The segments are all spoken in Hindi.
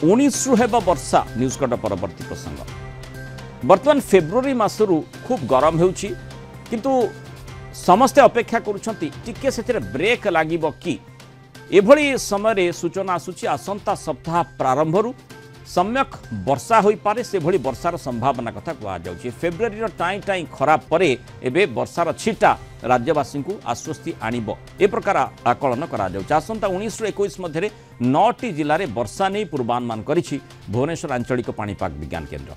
19 रु हेब वर्षा न्यूज कट परवर्ती प्रसंग बर्तमान फेब्रुआरी मासरू खूब गरम होउछि किंतु समस्ते अपेक्षा करुछंती टिके सेतिर ब्रेक लागिबो कि एभली समय सूचना आसुछि आसंता सप्ताह प्रारंभरू सम्यक वर्षा होई पारे से भली वर्षार संभावना कथा कहा जाउछि। फेब्रुआरी टाई टाई खराब परे एबे वर्षार छिटा राज्यवासी को आश्वस्ति आनिबो ए प्रकार आकलन करा जाउछि। आसंता 19 रु 21 मध्यरे 9टी जिल्ला रे वर्षा नै पूर्वानुमान करिछि भुवनेश्वर आंचलिक पाणीपाग विज्ञान केन्द्र।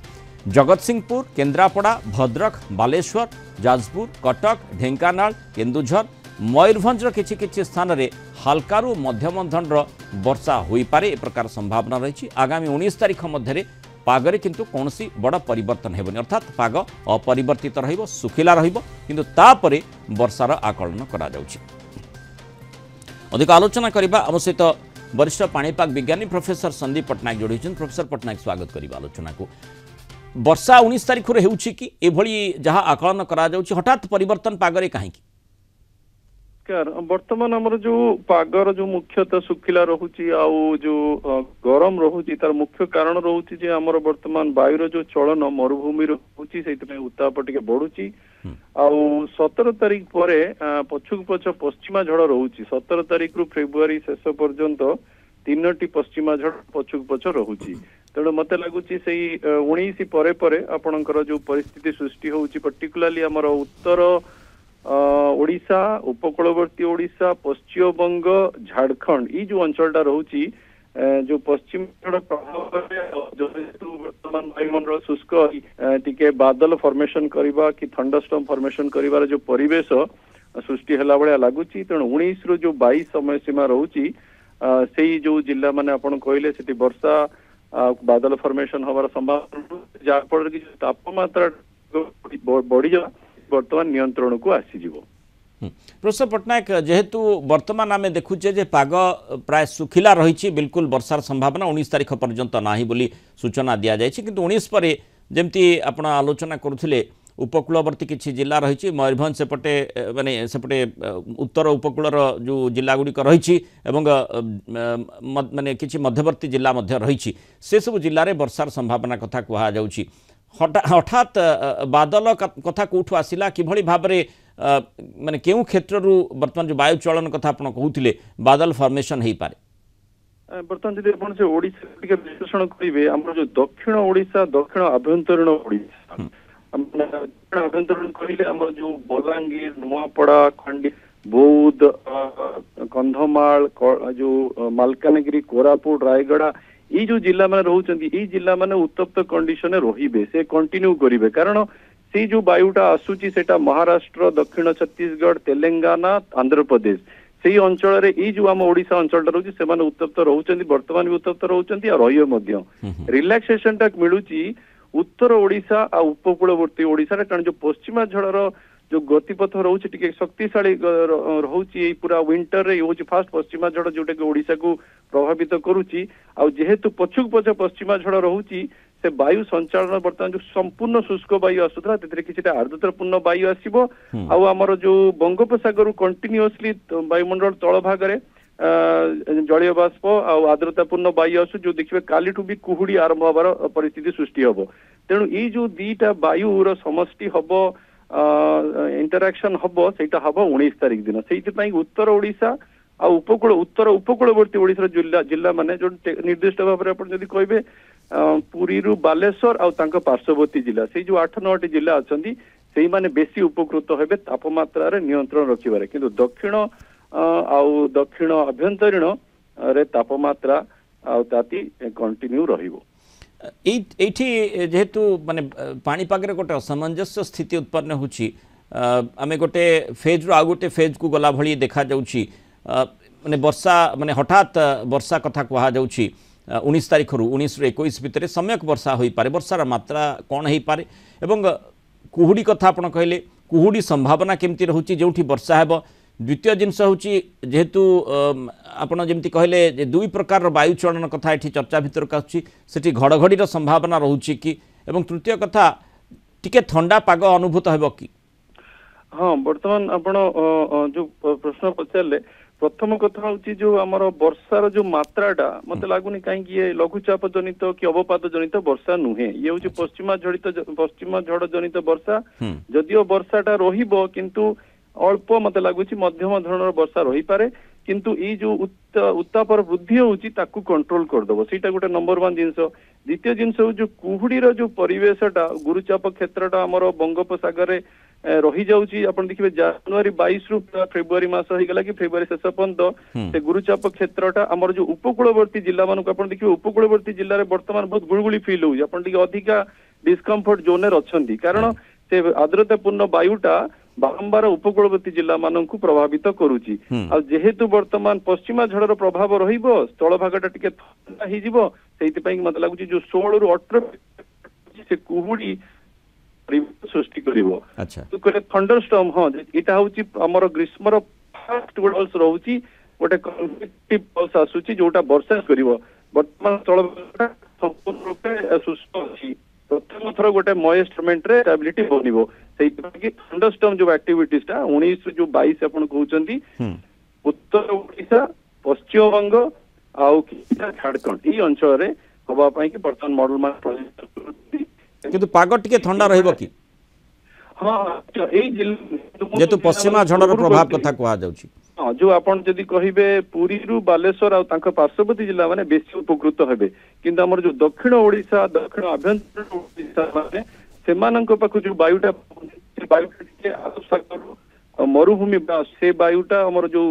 जगतसिंहपुर, केन्द्रापड़ा, भद्रक, बालेश्वर, जाजपुर, कटक, ढेंकानाल, केन्दुझर, मयूरभंजर किछि किछि स्थान रे हल्कारु मध्यम धरणर वर्षा होई पारे ए प्रकार संभावना रही। आगामी 19 तारिख मध्यरे पागरे किंतु कौनसी बड़ परिवर्तन हेबनी अर्थात पाग अपरिवर्तित रहिबो सुखिला रहिबो किंतु तापरे वर्षार आकलन करा जाउछि। अधिक आलोचना करिबा हम सहित वरिष्ठ पाणीपाग विज्ञानी प्रोफेसर संदीप पट्टनायक जोड़ी। प्रोफेसर पट्टनायक स्वागत करिबा आलोचना को। वर्षा 19 तारिख रे हेउछि कि एभली जहा आकलन करा जाउछि हठात परिवर्तन पागरे काहे कि बर्तमान आमर जो पागर जो मुख्यतः सुखिला रहुची आउ जो गरम रहुची तार मुख्य कारण रहुची जे आमर वर्तमान वायुर जो चलन मरुभूमि रहुची सेइतमे उत्ताप टिके बढ़ुची आउ 17 तारिख परे पछुक पछ पश्चिमा झड़ रहुची। 17 तारिख रु फेब्रुआरी शेष पर्यंत 3टी पश्चिमा झड़ पछुक पछ रहुची। तेणु मते लगुची सेई 19 परे परे आपणकर जो परिस्थिति सृष्टि होउची पर्टिकुलरली आमर उत्तर ओडिशा, उपकूलवर्ती ओडिशा, पश्चिम बंग, झारखंड ई जो अंचलटा रहुची जो पश्चिम प्रभाव वर्तमान वायुमंडल शुष्क टिके बादल फॉर्मेशन करिबा कि थंडरस्टॉर्म फॉर्मेशन करिबार जो परिवेश सृष्टि हला बळिया लागुची। तेणु 19 रु जो 22 समय सीमा रहुची सेई जो जिल्ला माने आपण कहले सेठी वर्षा बादल फॉर्मेशन होबार संभावना जा फल कि तापमात्रा बढ़ी जा वर्तमान नियंत्रण को आसीजिवो। प्रोफेसर पट्टनायक जेहेतु वर्तमान आम देखुचे जे पाग प्राय सुखिला रही बिल्कुल वर्षार संभावना 19 तारिख पर्यंत ना बोली सूचना दि जाए किंतु 19 पर जमती आपण आलोचना करुले उपकूलवर्ती किसी जिला रही मयूरभंज सेपटे माने सेपटे उत्तर उपकूलर जो जिला गुड़िक रही माने किसी मध्यवर्ती जिला रही से सब जिले में वर्षार संभावना कथा कहा जाउछि। हठात बादल कथा कौटू आसला कि भाव माने केउ क्षेत्र वर्तमान जो वायु चलन कथा आपण कहूतिले बादल फॉर्मेशन हो पारे बर्तमान जदि आपण से ओडिसा टिके विश्लेषण करिवे हमर जो दक्षिण ओडिशा दक्षिण आभ्यंतरीण ओडिशा दक्षिण आभ्यंतरीण कहिले हमर जो बलांगीर नुआपड़ा खंडी बौद्ध कंधमाल जो मालकानगिरी कोरापुट रायगड़ा ये जो जिला माने रहउचंती ई जिला माने उत्तप्त कंडीशन रहिबे से कंटिन्यू करिवे कारण से जो वायुटा आसुची सेटा महाराष्ट्र दक्षिण छत्तीसगढ़ तेलंगाना आंध्र प्रदेश से अंचल रे ई जो आम ओडिशा अंचल रहउची से माने उत्तप्त रहउचंती वर्तमान भी उत्तप्त रहउचंती आ रहियो मध्य रिलैक्सेशन टा मिलुची उत्तर ओडिशा आ उपकूलवर्ती ओडिशा रे कारण जो पश्चिमा झड़र जो गतिपथ रोचे टिके शक्तिशाली रोचे पूरा विंटर रे होची फास्ट पश्चिमा झड़ जोटा कि ओडिशा को प्रभावित करुची आ जेहेतु पछुक पछ पश्चिमा झड़ रोची से वायु संचालन वर्तमान जो संपूर्ण शुष्क वायु आसुतला तेरे किछटा आर्द्रतापूर्ण वायु आसीबो आ हमर जो बंगोपसागर कंटिन्यूअसली वायुमंडल तळ भाग रे जलीय बाष्प आ आर्द्रतापूर्ण वायु आसु जो देखिबे कालीठू भी कुहुडी आरंभ होबार परिस्थिति सृष्टि हबो। तेणु ई जो दीटा वायुर समष्टि हबो इंटरैक्शन हबो सेटा हबो 19 तारिख दिन से उत्तर ओडिशा आ उपकूल उत्तर उपकूलवर्ती ओडिशा जिला माने जो निर्दिष्ट भाव में आपण जदि कहबे पुरी रु बालेश्वर आ तांका पार्श्ववर्ती जिला से जो 8-9टी जिला अछंती सेही माने बेसी उपकृत हेबे तापमात्रा रे नियंत्रण रखिबारे किंतु दक्षिण आ दक्षिण आभ्यंतरीण रे तापमात्रा आ ताती कंटिन्यू रहिबो। एठी जेहेतु माने पाणीपाग गोटे असमंजस्य स्थिति उत्पन्न होची आमे गोटे फेज रु आ गोटे फेज को गला भली देखा जाउची माने वर्षा माने हठात वर्षा कथा कहा जाउची 19 तारिख रु 19 रु 21 भितर सम्यक वर्षा होई पारे वर्षार मात्रा कौन होई पारे एवं कुहुडी कथा आपण कहले कुहुडी संभावना केमती रहउची जोठी वर्षा हेबो। द्वितीय जिनस होची जेहेतु आपण जेमती कहले दुई प्रकार वायु चलन कथा एठी चर्चा भितर आछी सेठी घड़घड़ी संभावना रहउची कि एवं तृतीय कथा टिके ठंडा पाग अनुभूत हेबो कि हाँ वर्तमान आपण जो प्रश्न पचारे प्रथम कथा हूँ जो आमर वर्षार जो मात्राटा मत लगुनि कहीं लघुचाप जनित कि अवपात जनित वर्षा नुहे ये हूँ पश्चिम झड़ जनित वर्षा जदिओ वर्षाटा रहिबो किंतु अल्प मत लगुच मध्यम धरण वर्षा रही पारे किंतु ये जो उत्तापर वृद्धि होची ताकू कंट्रोल करदबो सीटा गोटे नंबर 1 जिनस द्वितीय जिनस जो कुहुडीर जो परिवेशटा गुरुचाप क्षेत्रटा आमर बंगोपसागर रे रही जाउची आपण देखिबे जनवरी 22 रु फेब्रुआरी मास हो गला कि फेब्रुआरी शेष पर्यंत से गुरुचाप क्षेत्रटा आमर जो उपकूलवर्ती जिला मानक आपण देखिबे उपकूलवर्ती जिल्ला रे वर्तमान बहुत गुळगुळी फील होउची आपण देखि अधिका डिस्कम्फर्ट जोन रे अछंती कारण से आर्द्रतापूर्ण वायुटा बारंबार उपकूलवर्ती जिला मानक प्रभावित करुची आ जेहेतु वर्तमान पश्चिमा झड़र प्रभाव रहिबो स्थल भागटा टिके ठंडा ही जीवो सेति पई मत लागुची जो 16 रु 18 से कुहुडी सृष्टि करिवो अच्छा तो कोटे थंडर स्टॉर्म हां एटा होची हमर ग्रीष्मर फास्ट पल्स रहउची गोटे कन्वेक्टिव पल्स आसुची जोटा वर्षा करिवो वर्तमान स्थल भागटा संपूर्ण रूपे शुष्क अछि प्रथम थर गोटे मॉइस्टमेंट रे स्टेबिलिटी बनिवो सेहि थंडरस्टॉर्म जो एक्टिविटीज 19 जो 22 आपण कहउचंती उत्तर ओडिशा पश्चिम बंग आउ झारखंड ई अंचल रे हवा पई कि वर्तमान मॉडल मान प्रोजेक्ट किंतु पाग टिके ठंडा रहइबो कि हां ए जिल्ला जेतु पश्चिमा झड़र प्रभाव कथा कहा जाउची हाँ जो आपण जदि कहिबे पुरी रु बालेश्वर आ तांका पार्श्ववर्ती जिला माने बेसी उपकृत हेबे किंतु हमर जो दक्षिण ओडिशा दक्षिण आभ्यंतर ओडिशा माने सेमानक पाखु जो वायुटा के आससागर मरुभूमि से वायुटा हमर जो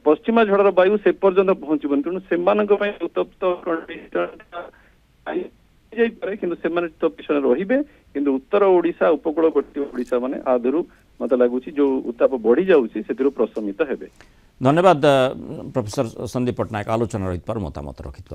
पश्चिमा झड़र वायु से पर्यंत पहुंचबन तेणु सेमानक पय उत्तप्त कंडीशन जाई पारे किंतु सेमाने तपिसन रहिबे किंतु उत्तर ओडिशा उपकूलवर्ती ओडिशा माने आदरु मत लगुच जो उत्ताप बढ़ी जाऊँगी से प्रशमित हेबे। धन्यवाद प्रोफेसर संदीप पट्टनायक आलोचना रही मतामत रखिथ।